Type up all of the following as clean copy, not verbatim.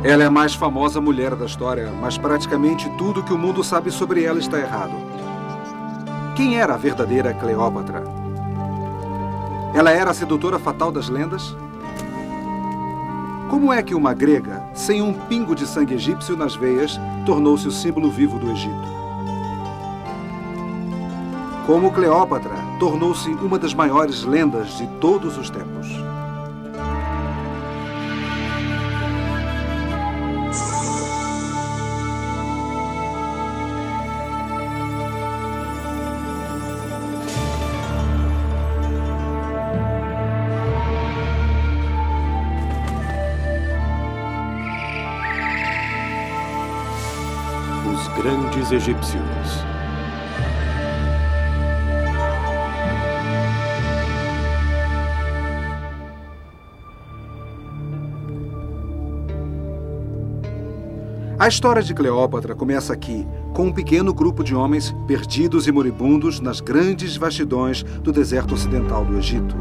Ela é a mais famosa mulher da história, mas praticamente tudo que o mundo sabe sobre ela está errado. Quem era a verdadeira Cleópatra? Ela era a sedutora fatal das lendas? Como é que uma grega, sem um pingo de sangue egípcio nas veias, tornou-se o símbolo vivo do Egito? Como Cleópatra tornou-se uma das maiores lendas de todos os tempos? Os grandes egípcios. A história de Cleópatra começa aqui, com um pequeno grupo de homens perdidos e moribundos nas grandes vastidões do deserto ocidental do Egito.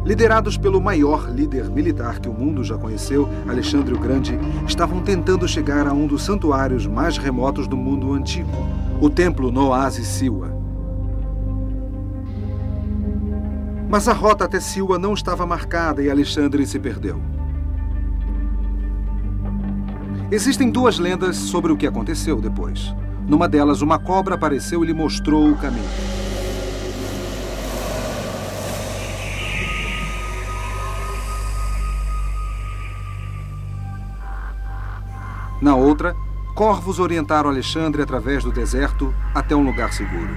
Liderados pelo maior líder militar que o mundo já conheceu, Alexandre o Grande, estavam tentando chegar a um dos santuários mais remotos do mundo antigo, o templo no oásis Siwa. Mas a rota até Siwa não estava marcada e Alexandre se perdeu. Existem duas lendas sobre o que aconteceu depois. Numa delas, uma cobra apareceu e lhe mostrou o caminho. Na outra, corvos orientaram Alexandre através do deserto até um lugar seguro.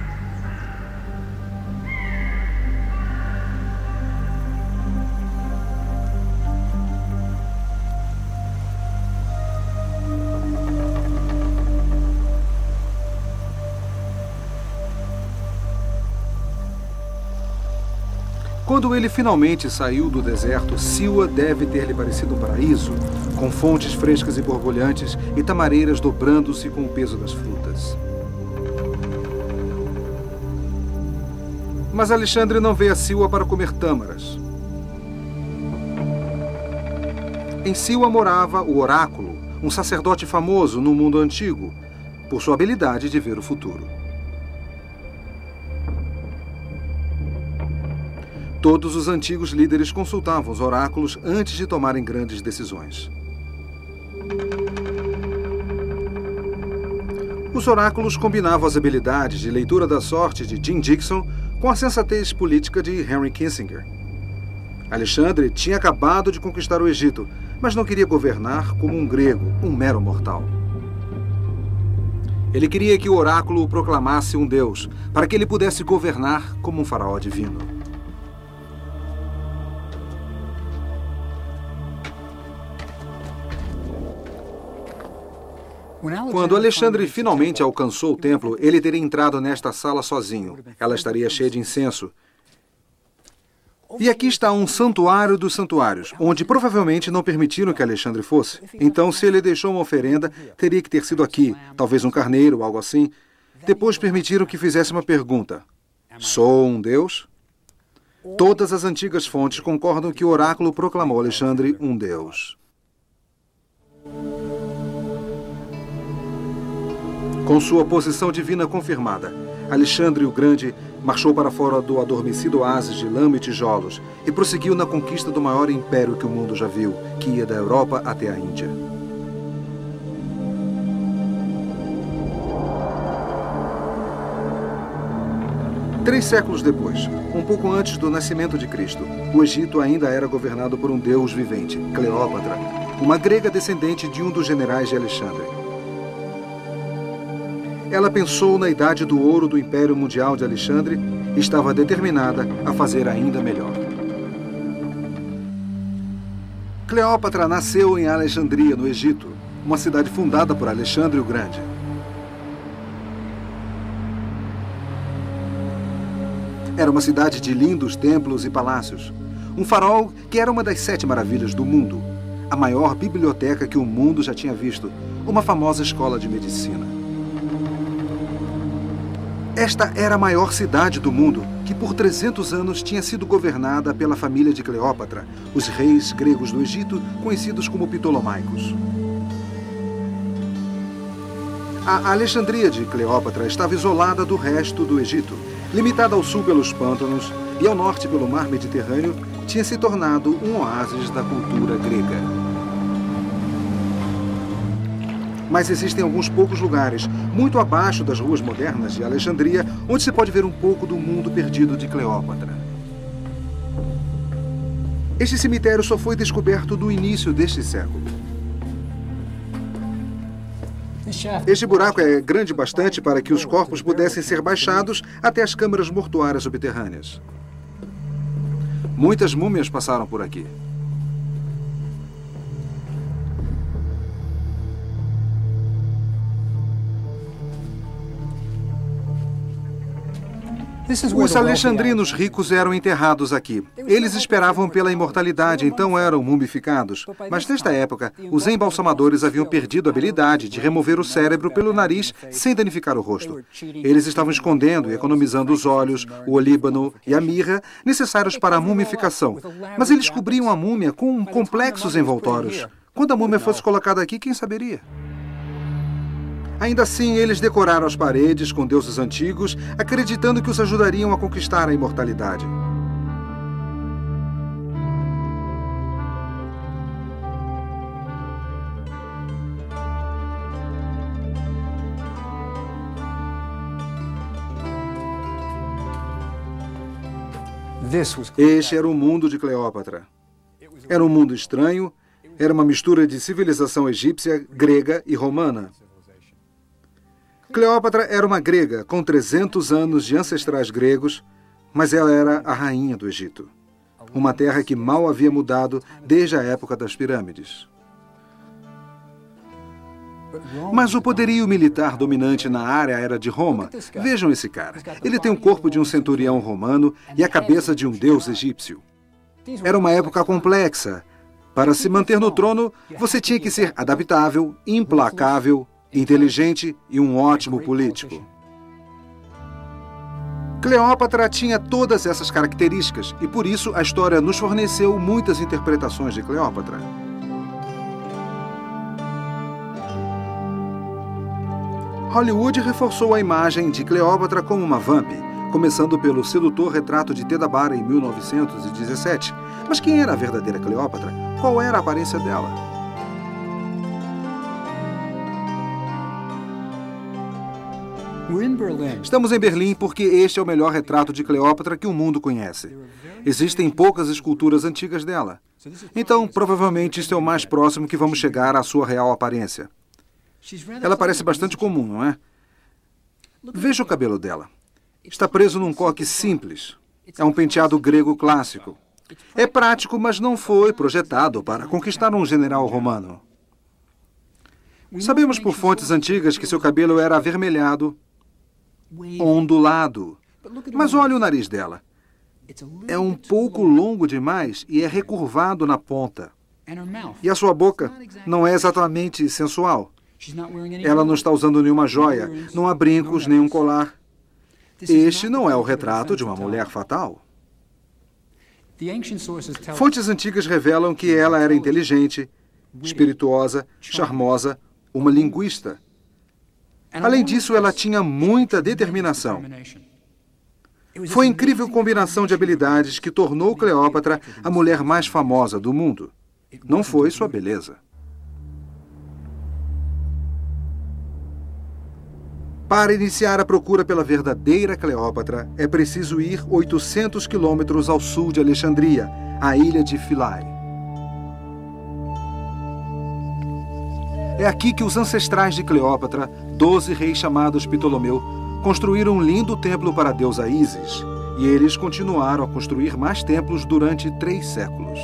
Quando ele finalmente saiu do deserto, Siwa deve ter lhe parecido um paraíso, com fontes frescas e borbulhantes e tamareiras dobrando-se com o peso das frutas. Mas Alexandre não veio a Siwa para comer tâmaras. Em Siwa morava o Oráculo, um sacerdote famoso no mundo antigo, por sua habilidade de ver o futuro. Todos os antigos líderes consultavam os oráculos antes de tomarem grandes decisões. Os oráculos combinavam as habilidades de leitura da sorte de Jim Dixon com a sensatez política de Henry Kissinger. Alexandre tinha acabado de conquistar o Egito, mas não queria governar como um grego, um mero mortal. Ele queria que o oráculo o proclamasse um deus, para que ele pudesse governar como um faraó divino. Quando Alexandre finalmente alcançou o templo, ele teria entrado nesta sala sozinho. Ela estaria cheia de incenso. E aqui está um santuário dos santuários, onde provavelmente não permitiram que Alexandre fosse. Então, se ele deixou uma oferenda, teria que ter sido aqui, talvez um carneiro ou algo assim. Depois permitiram que fizesse uma pergunta. Sou um deus? Todas as antigas fontes concordam que o oráculo proclamou Alexandre um deus. Com sua posição divina confirmada, Alexandre o Grande marchou para fora do adormecido oásis de lama e tijolos e prosseguiu na conquista do maior império que o mundo já viu, que ia da Europa até a Índia. Três séculos depois, um pouco antes do nascimento de Cristo, o Egito ainda era governado por um deus vivente, Cleópatra, uma grega descendente de um dos generais de Alexandre. Ela pensou na idade do ouro do Império Mundial de Alexandre e estava determinada a fazer ainda melhor. Cleópatra nasceu em Alexandria, no Egito, uma cidade fundada por Alexandre o Grande. Era uma cidade de lindos templos e palácios. Um farol que era uma das 7 maravilhas do mundo. A maior biblioteca que o mundo já tinha visto. Uma famosa escola de medicina. Esta era a maior cidade do mundo, que por 300 anos tinha sido governada pela família de Cleópatra, os reis gregos do Egito, conhecidos como Ptolomaicos. A Alexandria de Cleópatra estava isolada do resto do Egito. Limitada ao sul pelos pântanos e ao norte pelo mar Mediterrâneo, tinha se tornado um oásis da cultura grega. Mas existem alguns poucos lugares, muito abaixo das ruas modernas de Alexandria, onde se pode ver um pouco do mundo perdido de Cleópatra. Este cemitério só foi descoberto no início deste século. Este buraco é grande bastante para que os corpos pudessem ser baixados até as câmaras mortuárias subterrâneas. Muitas múmias passaram por aqui. Os alexandrinos ricos eram enterrados aqui. Eles esperavam pela imortalidade, então eram mumificados. Mas nesta época, os embalsamadores haviam perdido a habilidade de remover o cérebro pelo nariz sem danificar o rosto. Eles estavam escondendo e economizando os óleos, o olíbano e a mirra necessários para a mumificação. Mas eles cobriam a múmia com complexos envoltórios. Quando a múmia fosse colocada aqui, quem saberia? Ainda assim, eles decoraram as paredes com deuses antigos, acreditando que os ajudariam a conquistar a imortalidade. Este era o mundo de Cleópatra. Era um mundo estranho, era uma mistura de civilização egípcia, grega e romana. Cleópatra era uma grega com 300 anos de ancestrais gregos, mas ela era a rainha do Egito. Uma terra que mal havia mudado desde a época das pirâmides. Mas o poderio militar dominante na área era de Roma. Vejam esse cara. Ele tem o corpo de um centurião romano e a cabeça de um deus egípcio. Era uma época complexa. Para se manter no trono, você tinha que ser adaptável, implacável, inteligente e um ótimo político. Cleópatra tinha todas essas características e, por isso, a história nos forneceu muitas interpretações de Cleópatra. Hollywood reforçou a imagem de Cleópatra como uma vamp, começando pelo sedutor retrato de Theda Bara em 1917. Mas quem era a verdadeira Cleópatra? Qual era a aparência dela? Estamos em Berlim porque este é o melhor retrato de Cleópatra que o mundo conhece. Existem poucas esculturas antigas dela. Então, provavelmente, isto é o mais próximo que vamos chegar à sua real aparência. Ela parece bastante comum, não é? Veja o cabelo dela. Está preso num coque simples. É um penteado grego clássico. É prático, mas não foi projetado para conquistar um general romano. Sabemos por fontes antigas que seu cabelo era avermelhado, ondulado. Mas olhe o nariz dela. É um pouco longo demais e é recurvado na ponta. E a sua boca não é exatamente sensual. Ela não está usando nenhuma joia, não há brincos, nenhum colar. Este não é o retrato de uma mulher fatal. Fontes antigas revelam que ela era inteligente, espirituosa, charmosa, uma linguista. Além disso, ela tinha muita determinação. Foi a incrível combinação de habilidades que tornou Cleópatra a mulher mais famosa do mundo. Não foi sua beleza. Para iniciar a procura pela verdadeira Cleópatra, é preciso ir 800 quilômetros ao sul de Alexandria, a ilha de Philae. É aqui que os ancestrais de Cleópatra, 12 reis chamados Ptolomeu, construíram um lindo templo para a deusa Ísis, e eles continuaram a construir mais templos durante 3 séculos.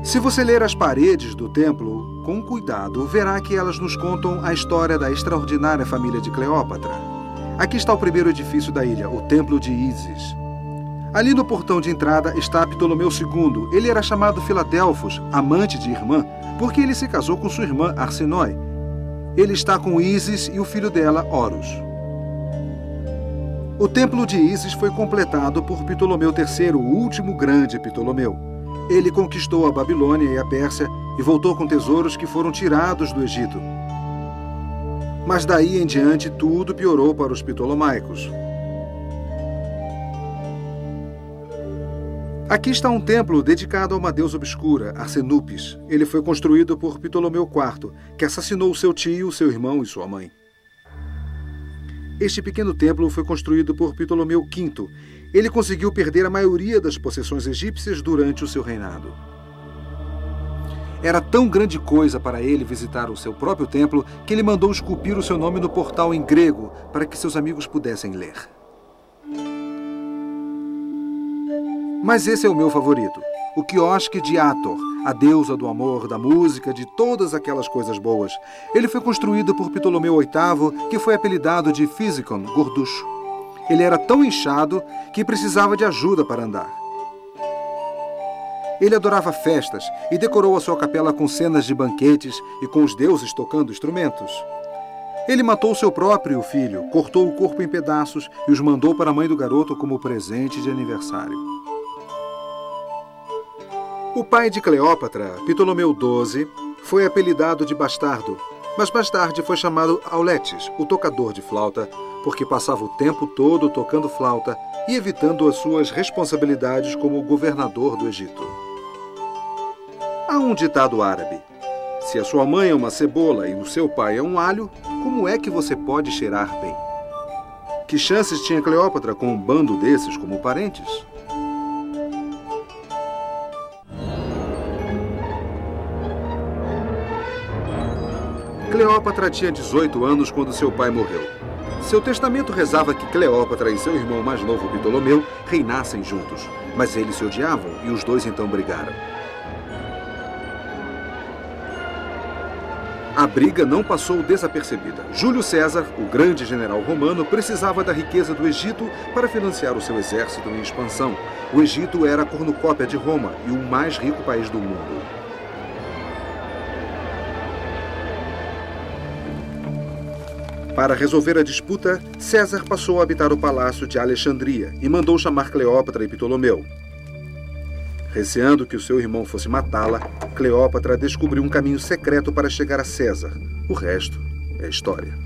Se você ler as paredes do templo com cuidado, verá que elas nos contam a história da extraordinária família de Cleópatra. Aqui está o primeiro edifício da ilha, o Templo de Ísis. Ali no portão de entrada está Ptolomeu II. Ele era chamado Filadelfos, amante de irmã, porque ele se casou com sua irmã Arsinói. Ele está com Ísis e o filho dela, Horus. O templo de Ísis foi completado por Ptolomeu III, o último grande Ptolomeu. Ele conquistou a Babilônia e a Pérsia e voltou com tesouros que foram tirados do Egito. Mas daí em diante tudo piorou para os ptolomaicos. Aqui está um templo dedicado a uma deusa obscura, Arsenupes. Ele foi construído por Ptolomeu IV, que assassinou seu tio, seu irmão e sua mãe. Este pequeno templo foi construído por Ptolomeu V. Ele conseguiu perder a maioria das possessões egípcias durante o seu reinado. Era tão grande coisa para ele visitar o seu próprio templo que ele mandou esculpir o seu nome no portal em grego para que seus amigos pudessem ler. Mas esse é o meu favorito, o quiosque de Hathor, a deusa do amor, da música, de todas aquelas coisas boas. Ele foi construído por Ptolomeu VIII, que foi apelidado de Fisikon, gorducho. Ele era tão inchado que precisava de ajuda para andar. Ele adorava festas e decorou a sua capela com cenas de banquetes e com os deuses tocando instrumentos. Ele matou seu próprio filho, cortou o corpo em pedaços e os mandou para a mãe do garoto como presente de aniversário. O pai de Cleópatra, Ptolomeu XII, foi apelidado de bastardo, mas mais tarde foi chamado Auletes, o tocador de flauta, porque passava o tempo todo tocando flauta e evitando as suas responsabilidades como governador do Egito. Há um ditado árabe: se a sua mãe é uma cebola e o seu pai é um alho, como é que você pode cheirar bem? Que chances tinha Cleópatra com um bando desses como parentes? Cleópatra tinha 18 anos quando seu pai morreu. Seu testamento rezava que Cleópatra e seu irmão mais novo, Ptolomeu, reinassem juntos. Mas eles se odiavam e os dois então brigaram. A briga não passou desapercebida. Júlio César, o grande general romano, precisava da riqueza do Egito para financiar o seu exército em expansão. O Egito era a cornucópia de Roma e o mais rico país do mundo. Para resolver a disputa, César passou a habitar o palácio de Alexandria e mandou chamar Cleópatra e Ptolomeu. Receando que o seu irmão fosse matá-la, Cleópatra descobriu um caminho secreto para chegar a César. O resto é história.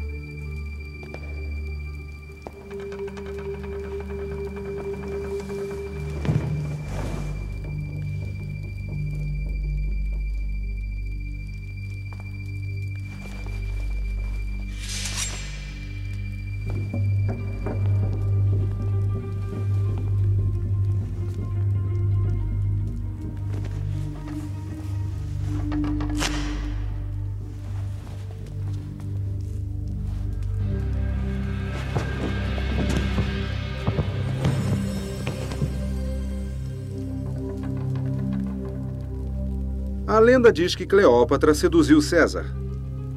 A lenda diz que Cleópatra seduziu César,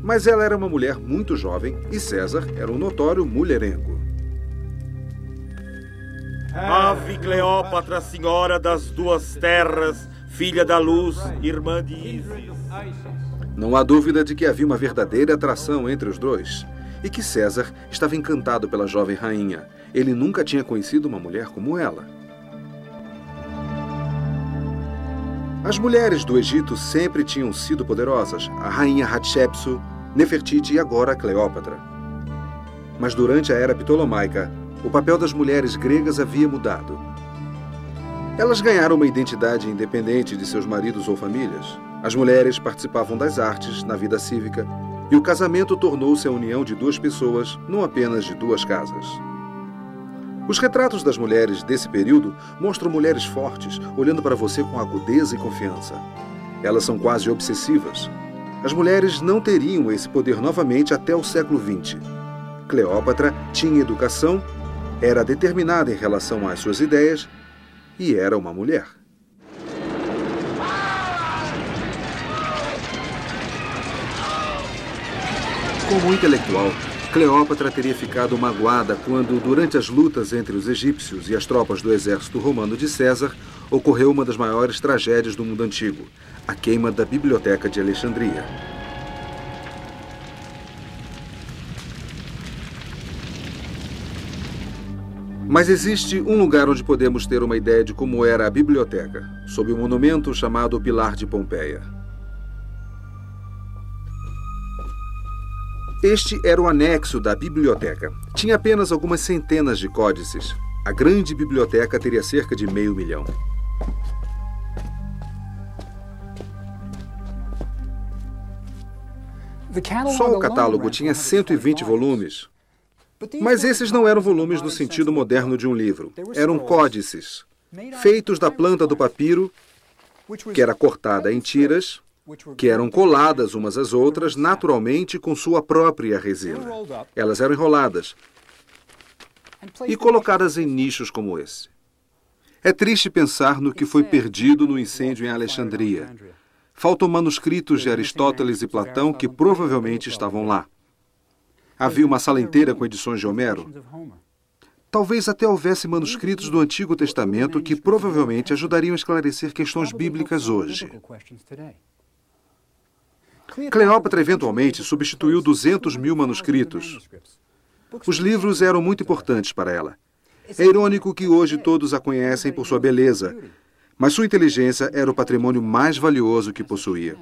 mas ela era uma mulher muito jovem e César era um notório mulherengo. Ave Cleópatra, senhora das duas terras, filha da luz, irmã de Ísis. Não há dúvida de que havia uma verdadeira atração entre os dois e que César estava encantado pela jovem rainha. Ele nunca tinha conhecido uma mulher como ela. As mulheres do Egito sempre tinham sido poderosas, a rainha Hatshepsu, Nefertiti e agora Cleópatra. Mas durante a era ptolomaica, o papel das mulheres gregas havia mudado. Elas ganharam uma identidade independente de seus maridos ou famílias. As mulheres participavam das artes, na vida cívica, e o casamento tornou-se a união de duas pessoas, não apenas de duas casas. Os retratos das mulheres desse período mostram mulheres fortes, olhando para você com agudeza e confiança. Elas são quase obsessivas. As mulheres não teriam esse poder novamente até o século XX. Cleópatra tinha educação, era determinada em relação às suas ideias e era uma mulher. Como intelectual, Cleópatra teria ficado magoada quando, durante as lutas entre os egípcios e as tropas do exército romano de César, ocorreu uma das maiores tragédias do mundo antigo, a queima da Biblioteca de Alexandria. Mas existe um lugar onde podemos ter uma ideia de como era a biblioteca, sob um monumento chamado Pilar de Pompeia. Este era o anexo da biblioteca. Tinha apenas algumas centenas de códices. A grande biblioteca teria cerca de 500 mil. Só o catálogo tinha 120 volumes. Mas esses não eram volumes no sentido moderno de um livro. Eram códices, feitos da planta do papiro, que era cortada em tiras, que eram coladas umas às outras, naturalmente com sua própria resina. Elas eram enroladas e colocadas em nichos como esse. É triste pensar no que foi perdido no incêndio em Alexandria. Faltam manuscritos de Aristóteles e Platão que provavelmente estavam lá. Havia uma sala inteira com edições de Homero. Talvez até houvesse manuscritos do Antigo Testamento que provavelmente ajudariam a esclarecer questões bíblicas hoje. Cleópatra eventualmente substituiu 200 mil manuscritos. Os livros eram muito importantes para ela. É irônico que hoje todos a conhecem por sua beleza, mas sua inteligência era o patrimônio mais valioso que possuía.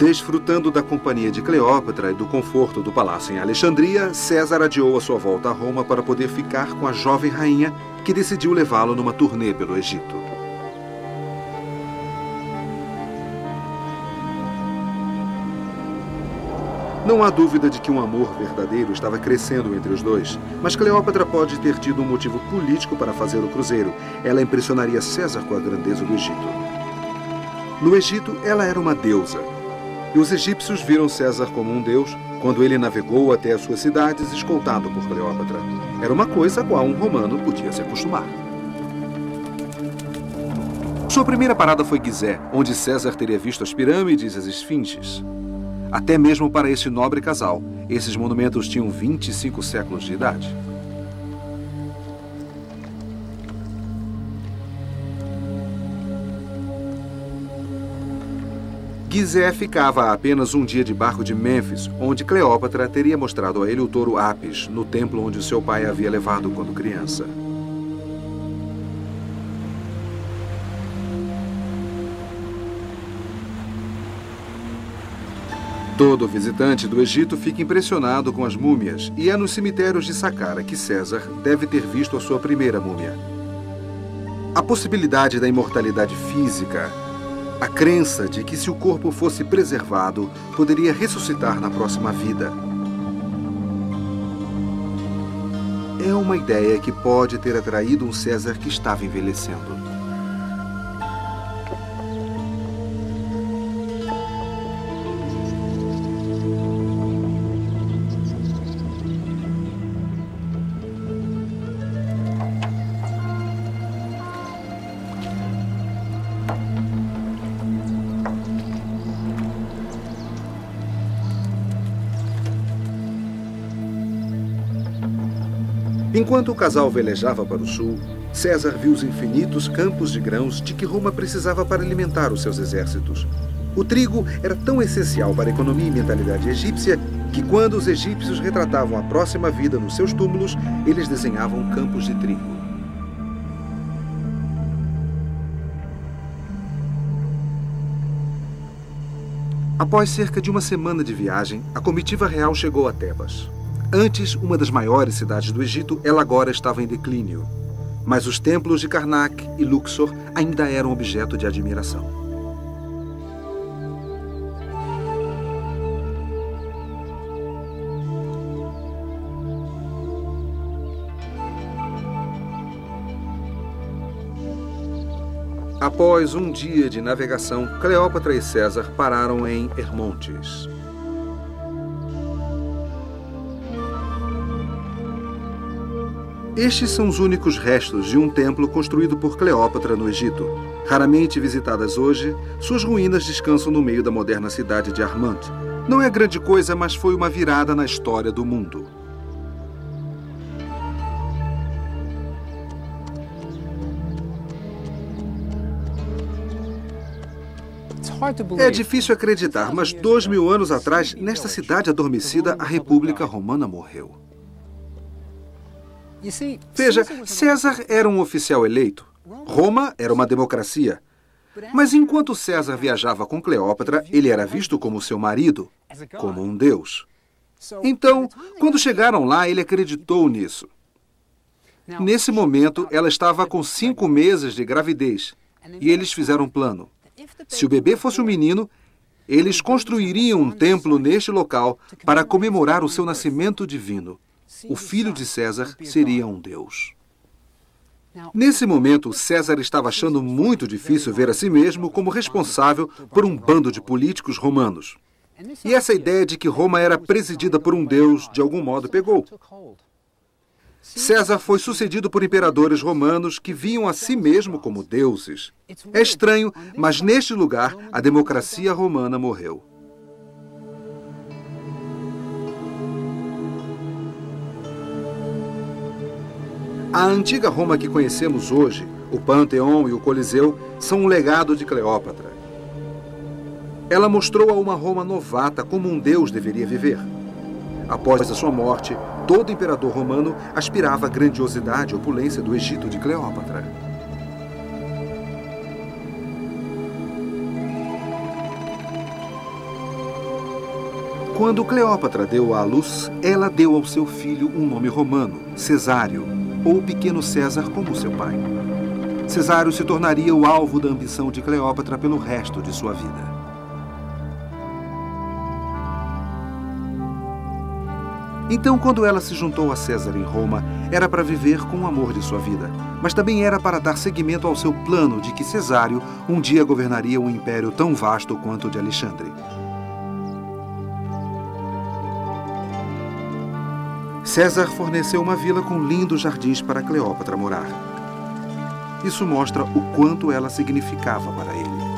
Desfrutando da companhia de Cleópatra e do conforto do palácio em Alexandria, César adiou a sua volta a Roma para poder ficar com a jovem rainha, que decidiu levá-lo numa turnê pelo Egito. Não há dúvida de que um amor verdadeiro estava crescendo entre os dois, mas Cleópatra pode ter tido um motivo político para fazer o cruzeiro. Ela impressionaria César com a grandeza do Egito. No Egito, ela era uma deusa. E os egípcios viram César como um deus quando ele navegou até as suas cidades escoltado por Cleópatra. Era uma coisa a qual um romano podia se acostumar. Sua primeira parada foi Gizé, onde César teria visto as pirâmides e as esfinges. Até mesmo para esse nobre casal, esses monumentos tinham 25 séculos de idade. Gizé ficava a apenas um dia de barco de Mênfis, onde Cleópatra teria mostrado a ele o touro Apis, no templo onde seu pai havia levado quando criança. Todo visitante do Egito fica impressionado com as múmias, e é nos cemitérios de Saqqara que César deve ter visto a sua primeira múmia. A possibilidade da imortalidade física, a crença de que se o corpo fosse preservado, poderia ressuscitar na próxima vida. É uma ideia que pode ter atraído um César que estava envelhecendo. Enquanto o casal velejava para o sul, César viu os infinitos campos de grãos de que Roma precisava para alimentar os seus exércitos. O trigo era tão essencial para a economia e mentalidade egípcia que, quando os egípcios retratavam a próxima vida nos seus túmulos, eles desenhavam campos de trigo. Após cerca de uma semana de viagem, a comitiva real chegou a Tebas. Antes, uma das maiores cidades do Egito, ela agora estava em declínio. Mas os templos de Karnak e Luxor ainda eram objeto de admiração. Após um dia de navegação, Cleópatra e César pararam em Hermontes. Estes são os únicos restos de um templo construído por Cleópatra no Egito. Raramente visitadas hoje, suas ruínas descansam no meio da moderna cidade de Armant. Não é grande coisa, mas foi uma virada na história do mundo. É difícil acreditar, mas 2000 anos atrás, nesta cidade adormecida, a República Romana morreu. Veja, César era um oficial eleito. Roma era uma democracia. Mas enquanto César viajava com Cleópatra, ele era visto como seu marido, como um deus. Então, quando chegaram lá, ele acreditou nisso. Nesse momento, ela estava com 5 meses de gravidez. E eles fizeram um plano. Se o bebê fosse um menino, eles construiriam um templo neste local para comemorar o seu nascimento divino. O filho de César seria um deus. Nesse momento, César estava achando muito difícil ver a si mesmo como responsável por um bando de políticos romanos. E essa ideia de que Roma era presidida por um deus, de algum modo, pegou. César foi sucedido por imperadores romanos que viam a si mesmo como deuses. É estranho, mas neste lugar, a democracia romana morreu. A antiga Roma que conhecemos hoje, o Panteão e o Coliseu, são um legado de Cleópatra. Ela mostrou a uma Roma novata como um deus deveria viver. Após a sua morte, todo imperador romano aspirava à grandiosidade e opulência do Egito de Cleópatra. Quando Cleópatra deu à luz, ela deu ao seu filho um nome romano, Cesário, ou Pequeno César, como seu pai. Cesário se tornaria o alvo da ambição de Cleópatra pelo resto de sua vida. Então, quando ela se juntou a César em Roma, era para viver com o amor de sua vida, mas também era para dar seguimento ao seu plano de que Cesário um dia governaria um império tão vasto quanto o de Alexandre. César forneceu uma vila com lindos jardins para Cleópatra morar. Isso mostra o quanto ela significava para ele.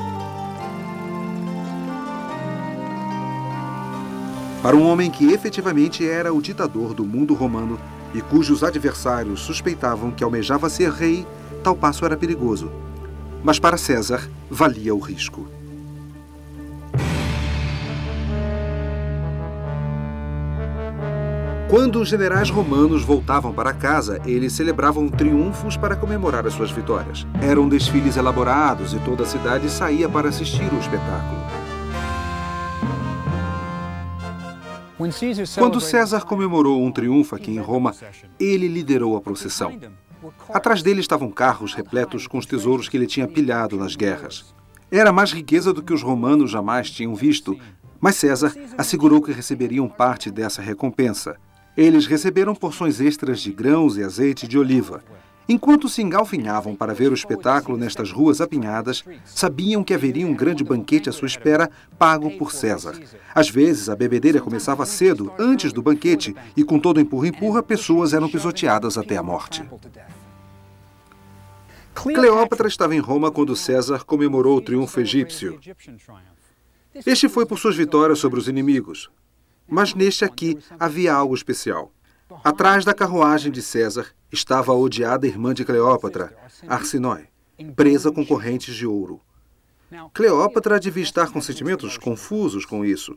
Para um homem que efetivamente era o ditador do mundo romano e cujos adversários suspeitavam que almejava ser rei, tal passo era perigoso. Mas para César, valia o risco. Quando os generais romanos voltavam para casa, eles celebravam triunfos para comemorar as suas vitórias. Eram desfiles elaborados e toda a cidade saía para assistir o espetáculo. Quando César comemorou um triunfo aqui em Roma, ele liderou a procissão. Atrás dele estavam carros repletos com os tesouros que ele tinha pilhado nas guerras. Era mais riqueza do que os romanos jamais tinham visto, mas César assegurou que receberiam parte dessa recompensa. Eles receberam porções extras de grãos e azeite de oliva. Enquanto se engalfinhavam para ver o espetáculo nestas ruas apinhadas, sabiam que haveria um grande banquete à sua espera, pago por César. Às vezes, a bebedeira começava cedo, antes do banquete, e com todo empurra-empurra, pessoas eram pisoteadas até a morte. Cleópatra estava em Roma quando César comemorou o triunfo egípcio. Este foi por suas vitórias sobre os inimigos. Mas neste aqui havia algo especial. Atrás da carruagem de César estava a odiada irmã de Cleópatra, Arsinoe, presa com correntes de ouro. Cleópatra devia estar com sentimentos confusos com isso.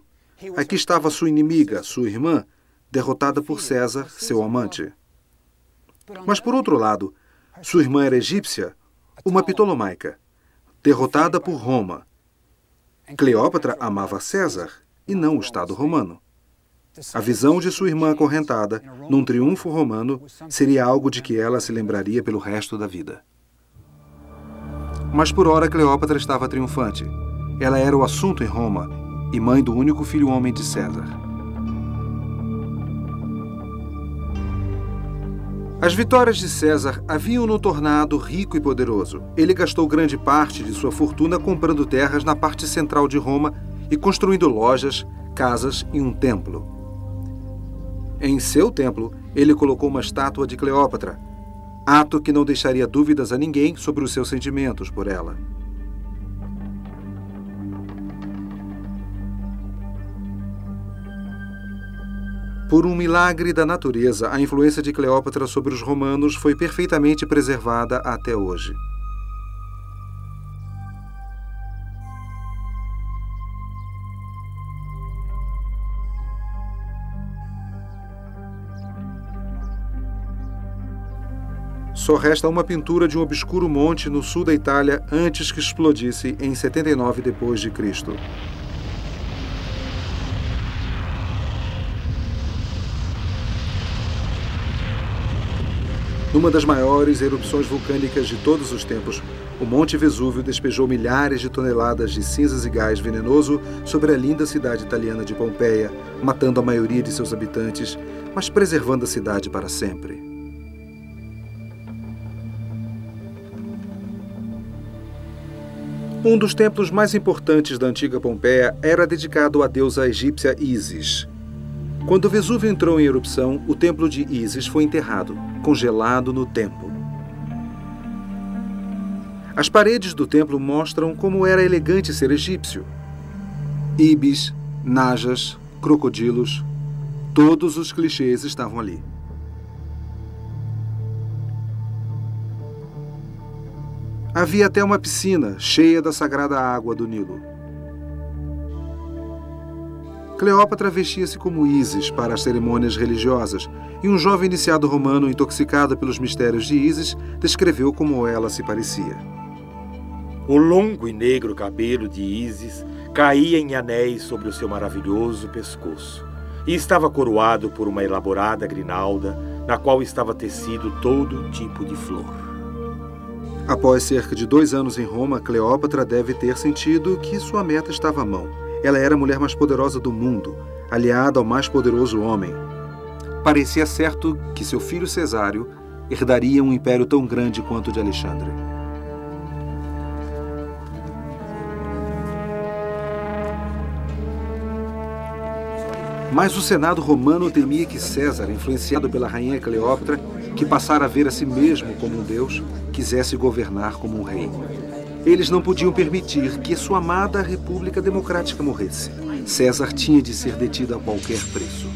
Aqui estava sua inimiga, sua irmã, derrotada por César, seu amante. Mas, por outro lado, sua irmã era egípcia, uma ptolomaica, derrotada por Roma. Cleópatra amava César e não o Estado romano. A visão de sua irmã acorrentada, num triunfo romano, seria algo de que ela se lembraria pelo resto da vida. Mas por ora Cleópatra estava triunfante. Ela era o assunto em Roma e mãe do único filho homem de César. As vitórias de César haviam-no tornado rico e poderoso. Ele gastou grande parte de sua fortuna comprando terras na parte central de Roma e construindo lojas, casas e um templo. Em seu templo, ele colocou uma estátua de Cleópatra, ato que não deixaria dúvidas a ninguém sobre os seus sentimentos por ela. Por um milagre da natureza, a influência de Cleópatra sobre os romanos foi perfeitamente preservada até hoje. Só resta uma pintura de um obscuro monte no sul da Itália antes que explodisse em 79 d.C. Numa das maiores erupções vulcânicas de todos os tempos, o Monte Vesúvio despejou milhares de toneladas de cinzas e gás venenoso sobre a linda cidade italiana de Pompeia, matando a maioria de seus habitantes, mas preservando a cidade para sempre. Um dos templos mais importantes da antiga Pompeia era dedicado à deusa egípcia Ísis. Quando o Vesúvio entrou em erupção, o templo de Ísis foi enterrado, congelado no tempo. As paredes do templo mostram como era elegante ser egípcio. Ibis, najas, crocodilos, todos os clichês estavam ali. Havia até uma piscina cheia da sagrada água do Nilo. Cleópatra vestia-se como Ísis para as cerimônias religiosas, e um jovem iniciado romano intoxicado pelos mistérios de Ísis descreveu como ela se parecia. O longo e negro cabelo de Ísis caía em anéis sobre o seu maravilhoso pescoço e estava coroado por uma elaborada grinalda na qual estava tecido todo tipo de flor. Após cerca de 2 anos em Roma, Cleópatra deve ter sentido que sua meta estava à mão. Ela era a mulher mais poderosa do mundo, aliada ao mais poderoso homem. Parecia certo que seu filho Cesário herdaria um império tão grande quanto o de Alexandre. Mas o Senado romano temia que César, influenciado pela rainha Cleópatra, que passara a ver a si mesmo como um deus, quisesse governar como um rei. Eles não podiam permitir que sua amada República Democrática morresse. César tinha de ser detido a qualquer preço.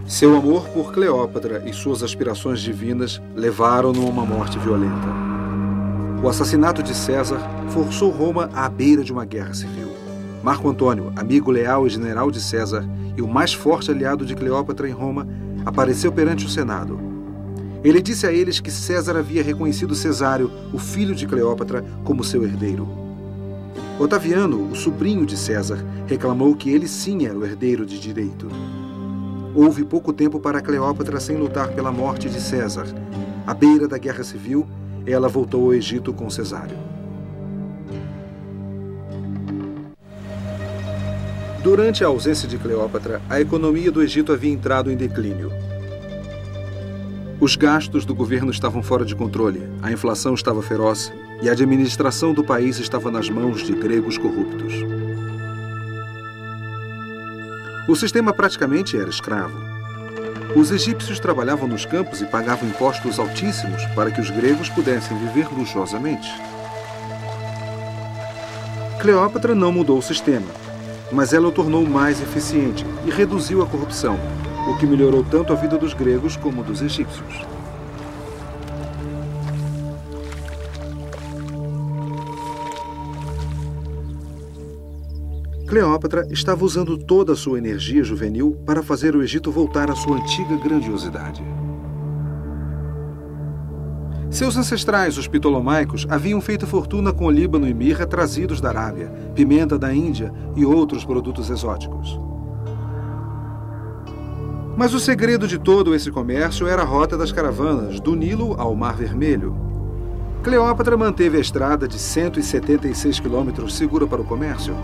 Seu amor por Cleópatra e suas aspirações divinas levaram-no a uma morte violenta. O assassinato de César forçou Roma à beira de uma guerra civil. Marco Antônio, amigo leal e general de César e o mais forte aliado de Cleópatra em Roma, apareceu perante o Senado. Ele disse a eles que César havia reconhecido Cesário, o filho de Cleópatra, como seu herdeiro. Otaviano, o sobrinho de César, reclamou que ele sim era o herdeiro de direito. Houve pouco tempo para Cleópatra sem lutar pela morte de César. À beira da guerra civil, ela voltou ao Egito com Cesário. Durante a ausência de Cleópatra, a economia do Egito havia entrado em declínio. Os gastos do governo estavam fora de controle, a inflação estava feroz e a administração do país estava nas mãos de gregos corruptos. O sistema praticamente era escravo. Os egípcios trabalhavam nos campos e pagavam impostos altíssimos para que os gregos pudessem viver luxuosamente. Cleópatra não mudou o sistema, mas ela o tornou mais eficiente e reduziu a corrupção, o que melhorou tanto a vida dos gregos como dos egípcios. Cleópatra estava usando toda a sua energia juvenil para fazer o Egito voltar à sua antiga grandiosidade. Seus ancestrais, os ptolomaicos, haviam feito fortuna com olíbano e mirra trazidos da Arábia, pimenta da Índia e outros produtos exóticos. Mas o segredo de todo esse comércio era a rota das caravanas, do Nilo ao Mar Vermelho. Cleópatra manteve a estrada de 176 quilômetros segura para o comércio.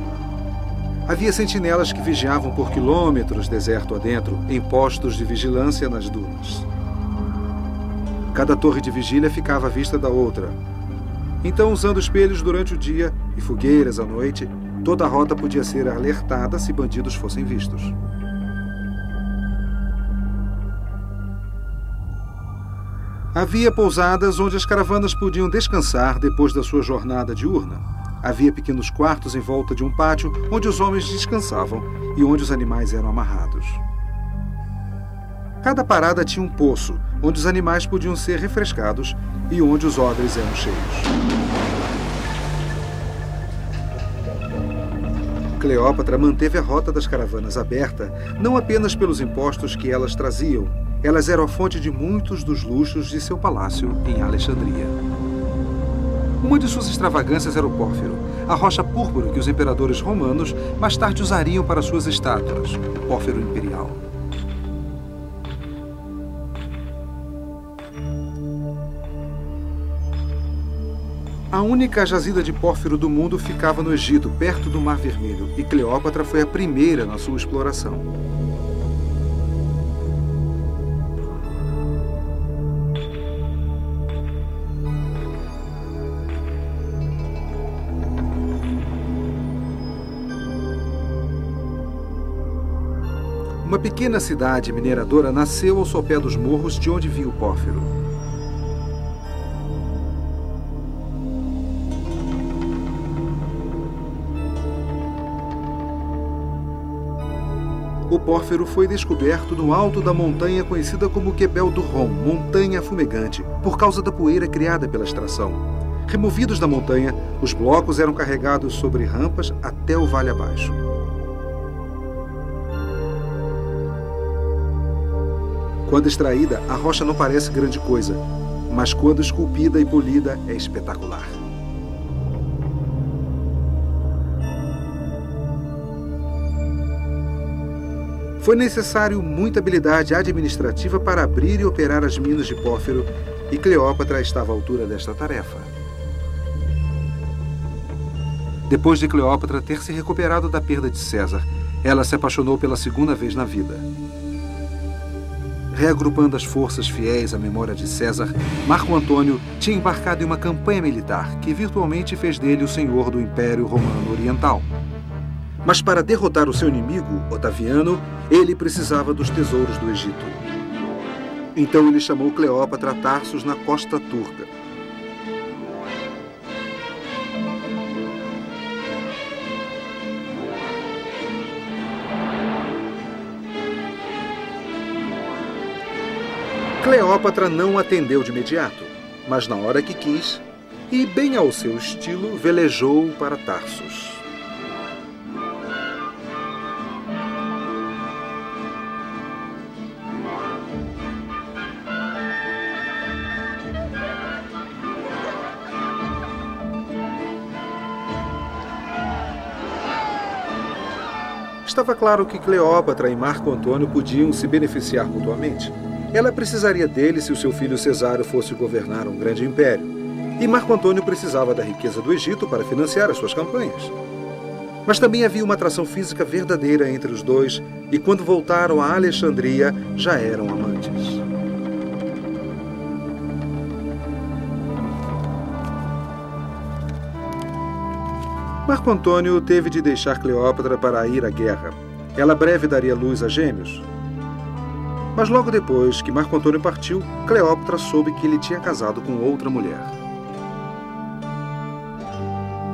Havia sentinelas que vigiavam por quilômetros deserto adentro, em postos de vigilância nas dunas. Cada torre de vigília ficava à vista da outra. Então, usando espelhos durante o dia e fogueiras à noite, toda a rota podia ser alertada se bandidos fossem vistos. Havia pousadas onde as caravanas podiam descansar depois da sua jornada diurna. Havia pequenos quartos em volta de um pátio onde os homens descansavam e onde os animais eram amarrados. Cada parada tinha um poço, onde os animais podiam ser refrescados e onde os odres eram cheios. Cleópatra manteve a rota das caravanas aberta, não apenas pelos impostos que elas traziam. Elas eram a fonte de muitos dos luxos de seu palácio em Alexandria. Uma de suas extravagâncias era o pórfiro, a rocha púrpura que os imperadores romanos mais tarde usariam para suas estátuas, o pórfiro imperial. A única jazida de pórfiro do mundo ficava no Egito, perto do Mar Vermelho, e Cleópatra foi a primeira na sua exploração. Uma pequena cidade mineradora nasceu ao sopé dos morros de onde vinha o pórfiro. O pórfiro foi descoberto no alto da montanha conhecida como Quebel do Rom, montanha fumegante, por causa da poeira criada pela extração. Removidos da montanha, os blocos eram carregados sobre rampas até o vale abaixo. Quando extraída, a rocha não parece grande coisa, mas quando esculpida e polida, é espetacular. Foi necessário muita habilidade administrativa para abrir e operar as minas de pórfiro, e Cleópatra estava à altura desta tarefa. Depois de Cleópatra ter se recuperado da perda de César, ela se apaixonou pela segunda vez na vida. Reagrupando as forças fiéis à memória de César, Marco Antônio tinha embarcado em uma campanha militar que virtualmente fez dele o senhor do Império Romano Oriental. Mas para derrotar o seu inimigo, Otaviano, ele precisava dos tesouros do Egito. Então ele chamou Cleópatra a Tarsos, na costa turca. Cleópatra não atendeu de imediato, mas na hora que quis, e bem ao seu estilo, velejou para Tarsos. Estava claro que Cleópatra e Marco Antônio podiam se beneficiar mutuamente. Ela precisaria dele se o seu filho Cesário fosse governar um grande império. E Marco Antônio precisava da riqueza do Egito para financiar as suas campanhas. Mas também havia uma atração física verdadeira entre os dois, e quando voltaram a Alexandria, já eram amantes. Marco Antônio teve de deixar Cleópatra para ir à guerra. Ela breve daria luz a gêmeos. Mas logo depois que Marco Antônio partiu, Cleópatra soube que ele tinha casado com outra mulher.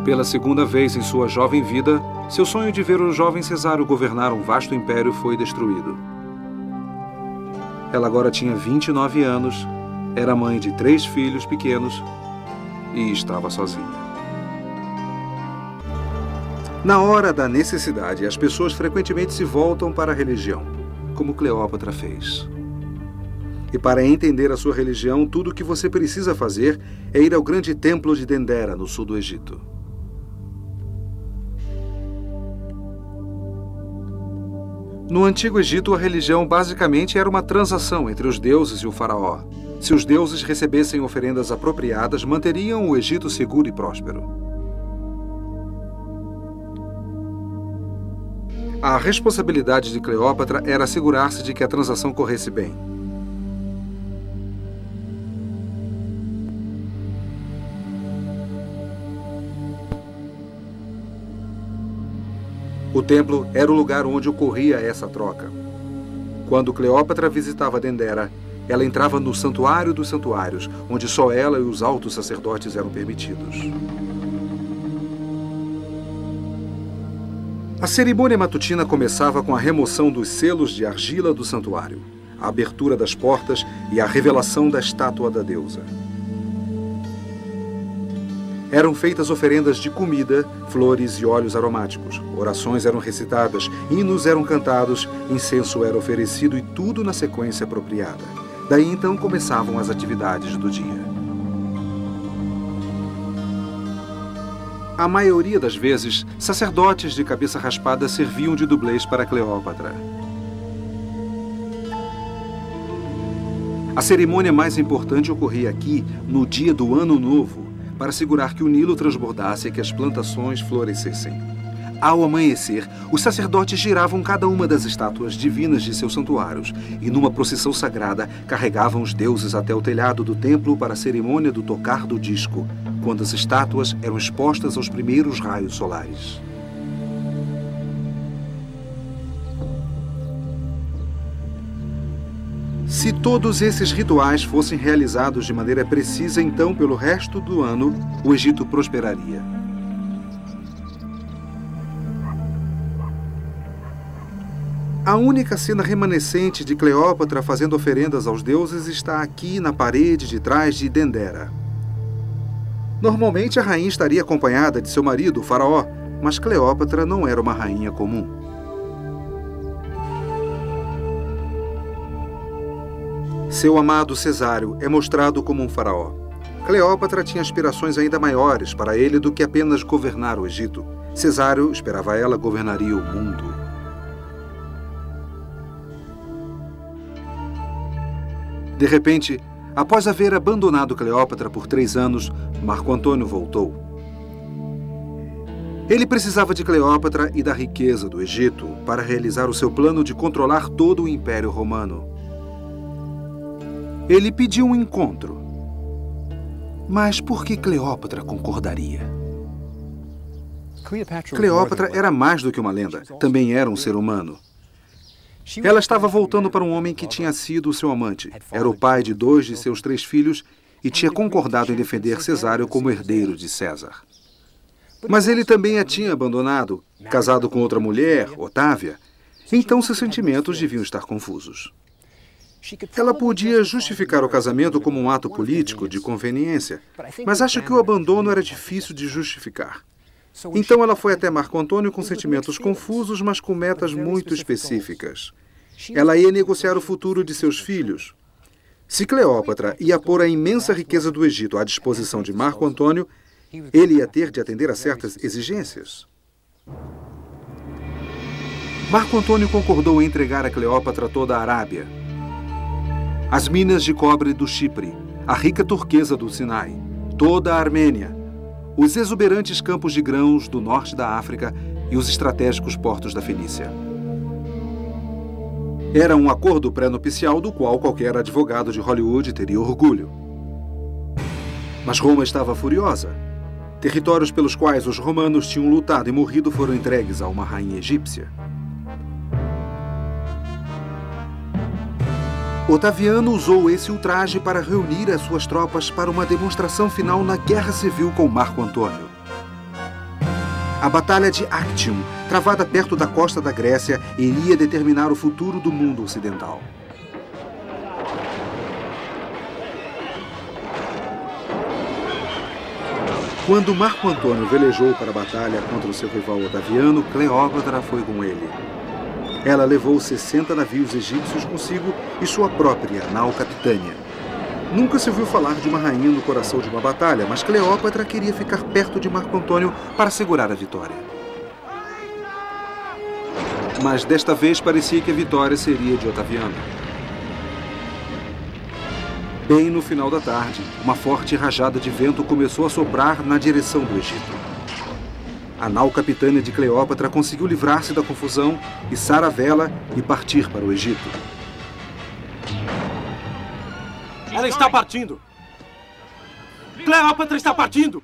Pela segunda vez em sua jovem vida, seu sonho de ver o jovem Cesário governar um vasto império foi destruído. Ela agora tinha 29 anos, era mãe de 3 filhos pequenos e estava sozinha. Na hora da necessidade, as pessoas frequentemente se voltam para a religião, como Cleópatra fez. E para entender a sua religião, tudo o que você precisa fazer é ir ao grande templo de Dendera, no sul do Egito. No Antigo Egito, a religião basicamente era uma transação entre os deuses e o faraó. Se os deuses recebessem oferendas apropriadas, manteriam o Egito seguro e próspero. A responsabilidade de Cleópatra era assegurar-se de que a transação corresse bem. O templo era o lugar onde ocorria essa troca. Quando Cleópatra visitava Dendera, ela entrava no Santuário dos Santuários, onde só ela e os altos sacerdotes eram permitidos. A cerimônia matutina começava com a remoção dos selos de argila do santuário, a abertura das portas e a revelação da estátua da deusa. Eram feitas oferendas de comida, flores e óleos aromáticos. Orações eram recitadas, hinos eram cantados, incenso era oferecido e tudo na sequência apropriada. Daí então começavam as atividades do dia. A maioria das vezes, sacerdotes de cabeça raspada serviam de dublês para Cleópatra. A cerimônia mais importante ocorria aqui, no dia do Ano Novo, para assegurar que o Nilo transbordasse e que as plantações florescessem. Ao amanhecer, os sacerdotes giravam cada uma das estátuas divinas de seus santuários e, numa procissão sagrada, carregavam os deuses até o telhado do templo para a cerimônia do tocar do disco, quando as estátuas eram expostas aos primeiros raios solares. Se todos esses rituais fossem realizados de maneira precisa, então, pelo resto do ano, o Egito prosperaria. A única cena remanescente de Cleópatra fazendo oferendas aos deuses está aqui na parede de trás de Dendera. Normalmente a rainha estaria acompanhada de seu marido, o faraó, mas Cleópatra não era uma rainha comum. Seu amado Cesário é mostrado como um faraó. Cleópatra tinha aspirações ainda maiores para ele do que apenas governar o Egito. Cesário, esperava ela, governaria o mundo. De repente, após haver abandonado Cleópatra por 3 anos, Marco Antônio voltou. Ele precisava de Cleópatra e da riqueza do Egito para realizar o seu plano de controlar todo o Império Romano. Ele pediu um encontro. Mas por que Cleópatra concordaria? Cleópatra era mais do que uma lenda, também era um ser humano. Ela estava voltando para um homem que tinha sido seu amante. Era o pai de 2 de seus 3 filhos e tinha concordado em defender Cesário como herdeiro de César. Mas ele também a tinha abandonado, casado com outra mulher, Otávia. Então seus sentimentos deviam estar confusos. Ela podia justificar o casamento como um ato político de conveniência, mas acho que o abandono era difícil de justificar. Então ela foi até Marco Antônio com sentimentos confusos, mas com metas muito específicas. Ela ia negociar o futuro de seus filhos. Se Cleópatra ia pôr a imensa riqueza do Egito à disposição de Marco Antônio, ele ia ter de atender a certas exigências. Marco Antônio concordou em entregar a Cleópatra toda a Arábia, as minas de cobre do Chipre, a rica turquesa do Sinai, toda a Armênia, os exuberantes campos de grãos do norte da África e os estratégicos portos da Fenícia. Era um acordo pré-nupcial do qual qualquer advogado de Hollywood teria orgulho. Mas Roma estava furiosa. Territórios pelos quais os romanos tinham lutado e morrido foram entregues a uma rainha egípcia. Otaviano usou esse ultraje para reunir as suas tropas para uma demonstração final na guerra civil com Marco Antônio. A Batalha de Actium, travada perto da costa da Grécia, iria determinar o futuro do mundo ocidental. Quando Marco Antônio velejou para a batalha contra o seu rival Otaviano, Cleópatra foi com ele. Ela levou 60 navios egípcios consigo e sua própria nau Capitânia. Nunca se ouviu falar de uma rainha no coração de uma batalha, mas Cleópatra queria ficar perto de Marco Antônio para assegurar a vitória. Mas desta vez parecia que a vitória seria de Otaviano. Bem no final da tarde, uma forte rajada de vento começou a soprar na direção do Egito. A nau Capitânia de Cleópatra conseguiu livrar-se da confusão, içar a vela e partir para o Egito. Ela está partindo! Cleópatra está partindo!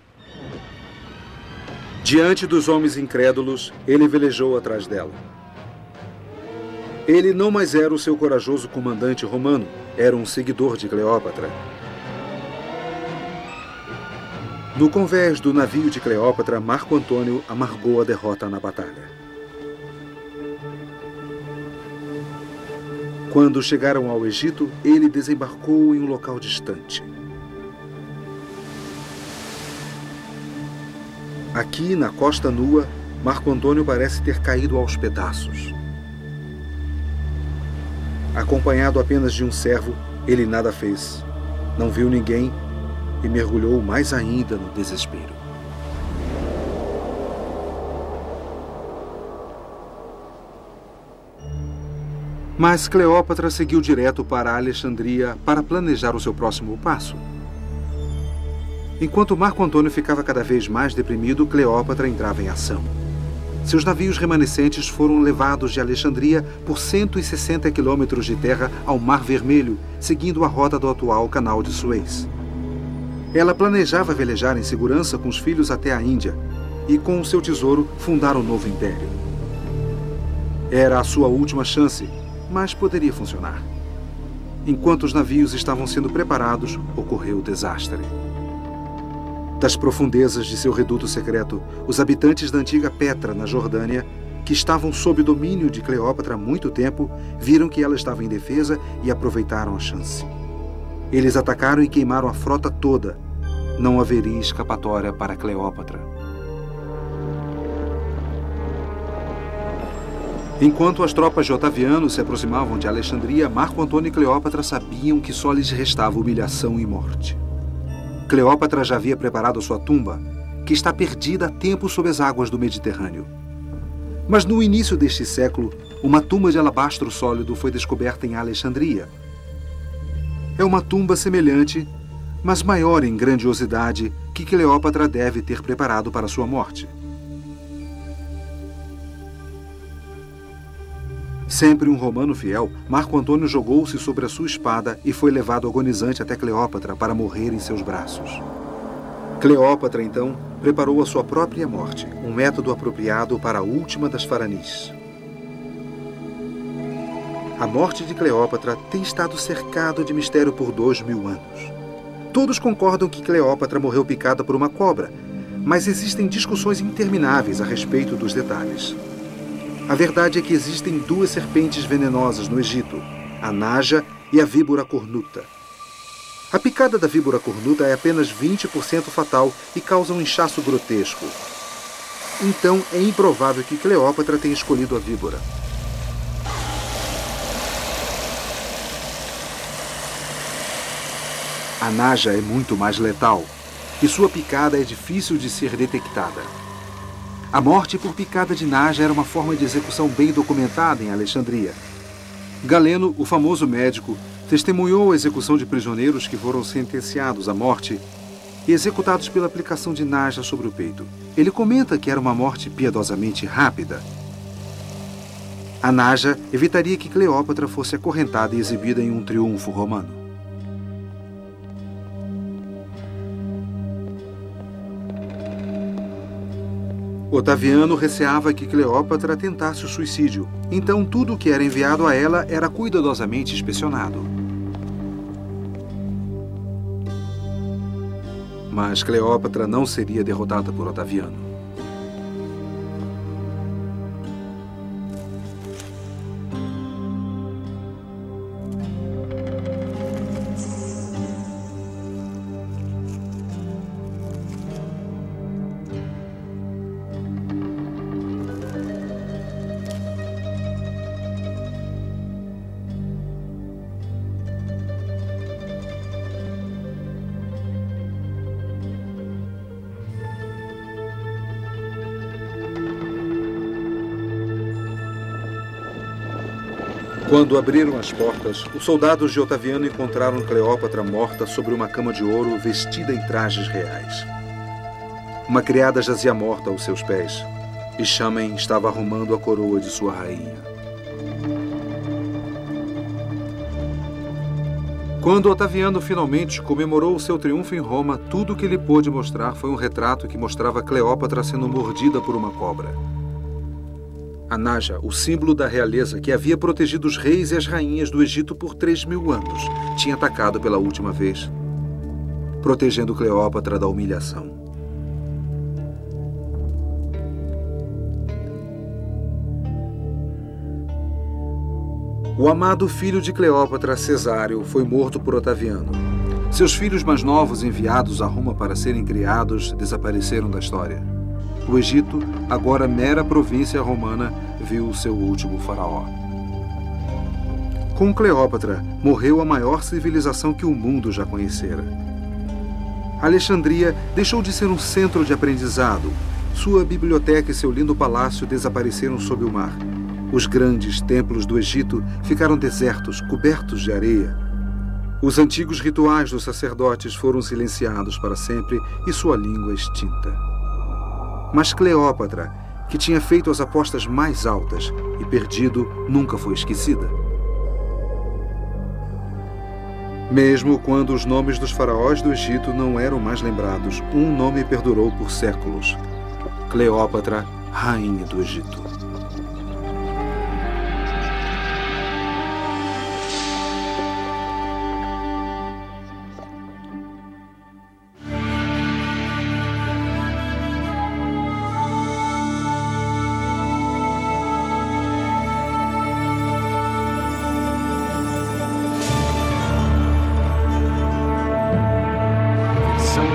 Diante dos homens incrédulos, ele velejou atrás dela. Ele não mais era o seu corajoso comandante romano, era um seguidor de Cleópatra. No convés do navio de Cleópatra, Marco Antônio amargou a derrota na batalha. Quando chegaram ao Egito, ele desembarcou em um local distante. Aqui, na costa nua, Marco Antônio parece ter caído aos pedaços. Acompanhado apenas de um servo, ele nada fez. Não viu ninguém e mergulhou mais ainda no desespero. Mas Cleópatra seguiu direto para Alexandria para planejar o seu próximo passo. Enquanto Marco Antônio ficava cada vez mais deprimido, Cleópatra entrava em ação. Seus navios remanescentes foram levados de Alexandria por 160 quilômetros de terra ao Mar Vermelho, seguindo a rota do atual Canal de Suez. Ela planejava velejar em segurança com os filhos até a Índia e, com o seu tesouro, fundar um novo império. Era a sua última chance, mas poderia funcionar. Enquanto os navios estavam sendo preparados, ocorreu o desastre. Das profundezas de seu reduto secreto, os habitantes da antiga Petra, na Jordânia, que estavam sob domínio de Cleópatra há muito tempo, viram que ela estava indefesa e aproveitaram a chance. Eles atacaram e queimaram a frota toda. Não haveria escapatória para Cleópatra. Enquanto as tropas de Otaviano se aproximavam de Alexandria, Marco Antônio e Cleópatra sabiam que só lhes restava humilhação e morte. Cleópatra já havia preparado sua tumba, que está perdida há tempo sob as águas do Mediterrâneo. Mas no início deste século, uma tumba de alabastro sólido foi descoberta em Alexandria. É uma tumba semelhante, mas maior em grandiosidade, que Cleópatra deve ter preparado para sua morte. Sempre um romano fiel, Marco Antônio jogou-se sobre a sua espada e foi levado agonizante até Cleópatra para morrer em seus braços. Cleópatra, então, preparou a sua própria morte, um método apropriado para a última das faranis. A morte de Cleópatra tem estado cercada de mistério por 2000 anos. Todos concordam que Cleópatra morreu picada por uma cobra, mas existem discussões intermináveis a respeito dos detalhes. A verdade é que existem duas serpentes venenosas no Egito, a naja e a víbora cornuta. A picada da víbora cornuta é apenas 20% fatal e causa um inchaço grotesco. Então é improvável que Cleópatra tenha escolhido a víbora. A naja é muito mais letal e sua picada é difícil de ser detectada. A morte por picada de naja era uma forma de execução bem documentada em Alexandria. Galeno, o famoso médico, testemunhou a execução de prisioneiros que foram sentenciados à morte e executados pela aplicação de naja sobre o peito. Ele comenta que era uma morte piedosamente rápida. A naja evitaria que Cleópatra fosse acorrentada e exibida em um triunfo romano. Otaviano receava que Cleópatra tentasse o suicídio, então tudo o que era enviado a ela era cuidadosamente inspecionado. Mas Cleópatra não seria derrotada por Otaviano. Quando abriram as portas, os soldados de Otaviano encontraram Cleópatra morta sobre uma cama de ouro vestida em trajes reais. Uma criada jazia morta aos seus pés, e Chamen estava arrumando a coroa de sua rainha. Quando Otaviano finalmente comemorou o seu triunfo em Roma, tudo o que ele pôde mostrar foi um retrato que mostrava Cleópatra sendo mordida por uma cobra. A naja, o símbolo da realeza que havia protegido os reis e as rainhas do Egito por 3000 anos, tinha atacado pela última vez, protegendo Cleópatra da humilhação. O O amado filho de Cleópatra, Cesário, foi morto por Otaviano. Seus filhos mais novos, enviados a Roma para serem criados, desapareceram da história. O Egito, agora mera província romana, viu seu último faraó. Com Cleópatra, morreu a maior civilização que o mundo já conhecera. Alexandria deixou de ser um centro de aprendizado. Sua biblioteca e seu lindo palácio desapareceram sob o mar. Os grandes templos do Egito ficaram desertos, cobertos de areia. Os antigos rituais dos sacerdotes foram silenciados para sempre e sua língua extinta. Mas Cleópatra, que tinha feito as apostas mais altas e perdido, nunca foi esquecida. Mesmo quando os nomes dos faraós do Egito não eram mais lembrados, um nome perdurou por séculos: Cleópatra, rainha do Egito.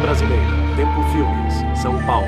Brasileira, Tempo Filmes, São Paulo.